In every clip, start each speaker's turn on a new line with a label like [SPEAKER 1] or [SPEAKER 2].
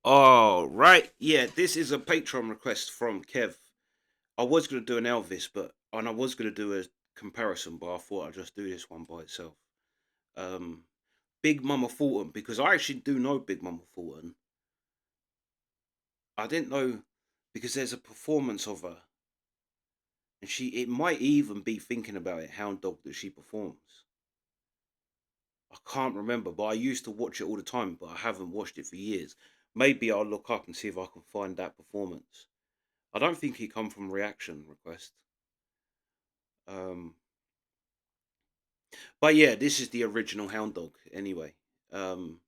[SPEAKER 1] Oh, right. Yeah, this is a Patreon request from Kev. I was going to do an Elvis, and I was going to do a comparison, but I thought I'd just do this one by itself. Um, Big Mama Thornton, because I actually do know Big Mama Thornton. I didn't know because there's a performance of her, and it might even be thinking about it, Hound Dog that she performs. I can't remember, but I used to watch it all the time, but I haven't watched it for years. Maybe I'll look up and see if I can find that performance. I don't think it come from reaction request. Um, but yeah, this is the original Hound Dog anyway. Um,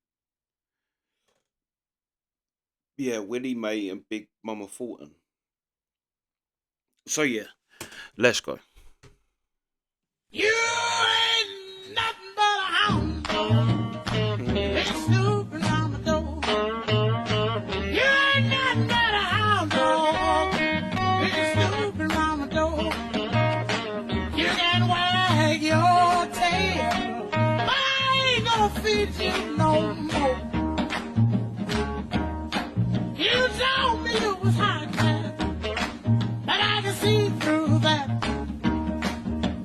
[SPEAKER 1] yeah, Willie Mae and Big Mama Thornton. So yeah, let's go.
[SPEAKER 2] You ain't nothing but a hound dog. Been snooping on the door. You ain't nothing but a hound dog. Been snooping on the door. You can wag your tail, but I ain't gonna feed you no more. You told me it was hot, but I can see through that.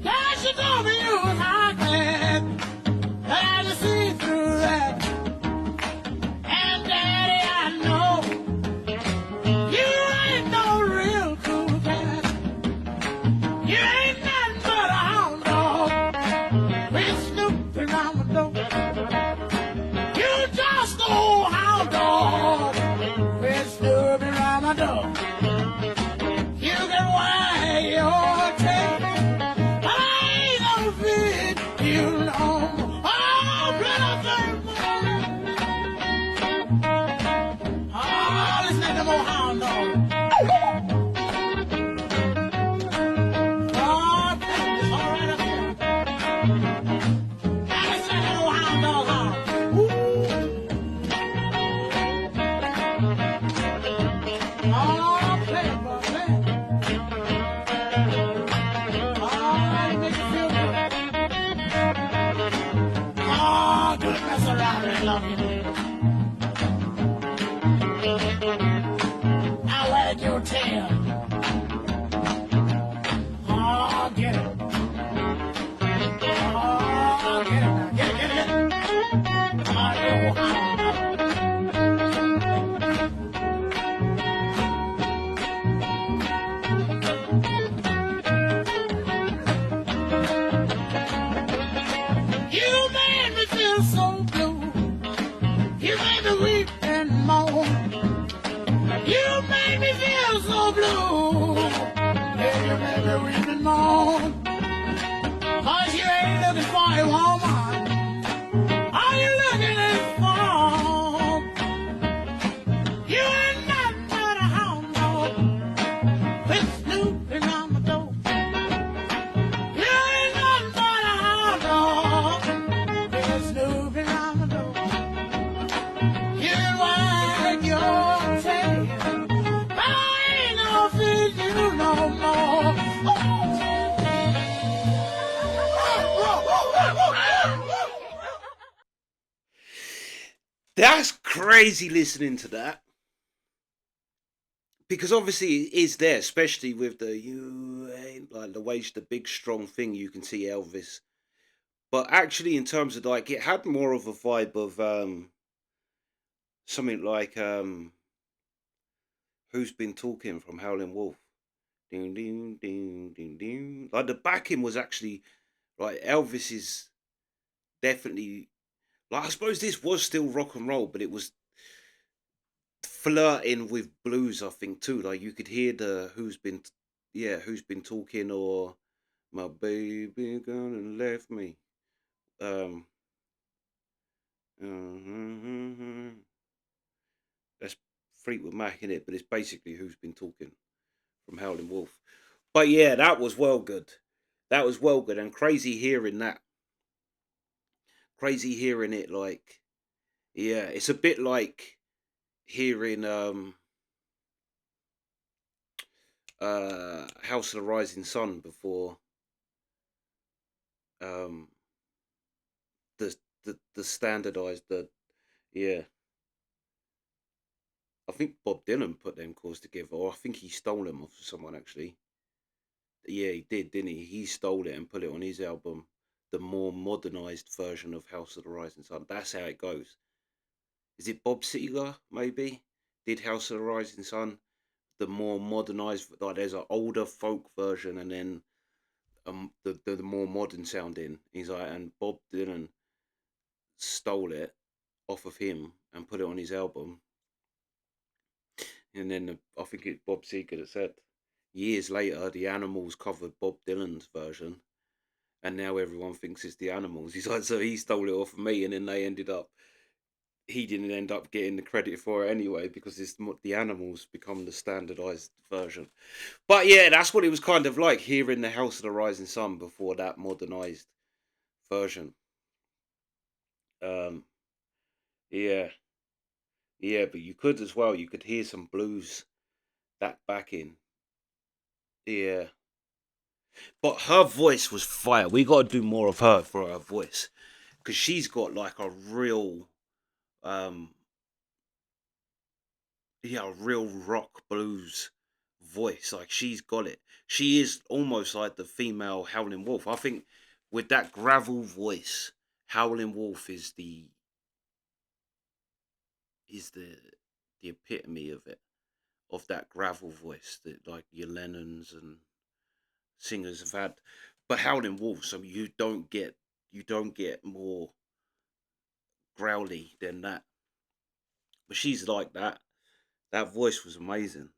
[SPEAKER 2] Yes, you told me it was hot, but I can see through that. And Daddy, I know you ain't no real cool cat. You ain't nothing but a hound dog. Been snooping around the door. You just a old hound dog. Been snooping around the door. You can wag your tail, but I ain't gonna feed you no more. Oh, brother, oh, listen to them old hound dogs. Oh, it's all right up here. Now listen to them old hound dogs howl. Oh, play it, boy, play it. Oh, it makes you feel good. Oh, good mess around and love you. I wag your tail. Oh, get it. Oh, get it now. Get it, get it, get it. Oh, you old hound dog. You made me feel so blue. You made me weep and moan. You made me feel so blue. Yeah, you made me weep and moan. 'Cause you ain't looking for a woman. Are you looking for? You ain't nothing but a hound dog. Been snooping on the door. You ain't nothing but a hound dog. Been snooping on the door. You wag your tail, but I ain't gonna feed you no more.
[SPEAKER 1] That's crazy listening to that. Because obviously it is there, especially with the you ain't like the way the big strong thing you can see Elvis. But actually in terms of like it had more of a vibe of something like Who's Been Talking from Howlin' Wolf. Ding ding ding ding ding. Like the backing was actually like Elvis is definitely like I suppose this was still rock and roll, but it was flirting with blues, I think too. Like you could hear the who's been talking or my baby gone and left me. Um that's Fleetwood Mac in it, but it's basically Who's Been Talking from Howlin' Wolf. But yeah, that was well good. That was well good and crazy hearing that. Crazy hearing it like yeah, it's a bit like hearing House of the Rising Sun before um the standardized the yeah think Bob Dylan put them chords together, or I think he stole them off of someone actually. Yeah, he did, didn't he? He stole it and put it on his album, the more modernized version of House of the Rising Sun. That's how it goes. Is it Bob Seger, maybe? Did House of the Rising Sun, the more modernized, like there's an older folk version and then the more modern sounding. He's like, and Bob Dylan stole it off of him and put it on his album. And then I think it's Bob Seger that said, years later, the Animals covered Bob Dylan's version, and now everyone thinks it's the Animals. He's like, so he stole it off of me, and then he didn't end up getting the credit for it anyway because the Animals become the standardized version. But yeah, that's what it was kind of like hearing the House of the Rising Sun before that modernized version. Um, yeah, yeah, but you could as well. You could hear some blues that back in. Yeah, but her voice was fire. We got to do more of her for her voice because she's got like a real, um, yeah, a real rock blues voice. Like she's got it. She is almost like the female Howling Wolf. I think with that gravel voice, Howling Wolf is the epitome of it, of that gravel voice that like your Lennons and singers have had. But Howling Wolves, I mean, you don't get more growly than that. But she's like that. That voice was amazing.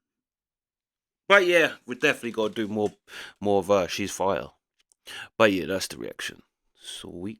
[SPEAKER 1] But yeah, we definitely got to do more of her. She's fire. But yeah, that's the reaction. Sweet.